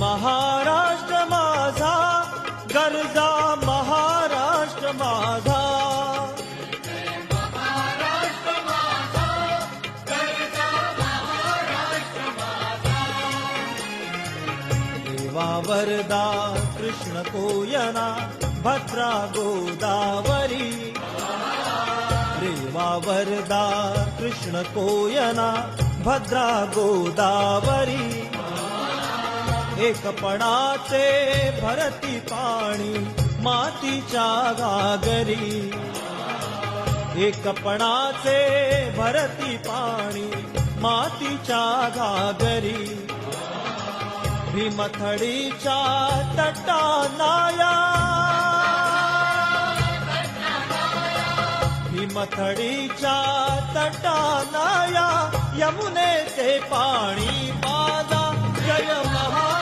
महाराष्ट्र माझा गरजा महाराष्ट्र माझा देवा वरदा कृष्ण कोयना भद्रा गोदावरी देवा वरदा कृष्ण कोयना भद्रा गोदावरी एकपणाचे भरती पाणी मातीच्या घागरी एकपणाचे भरती पाणी मातीच्या घागरी भीमथडीच्या तटानाया भीमथडीच्या तटानाया यमुनेचे पाणी माझा जय महा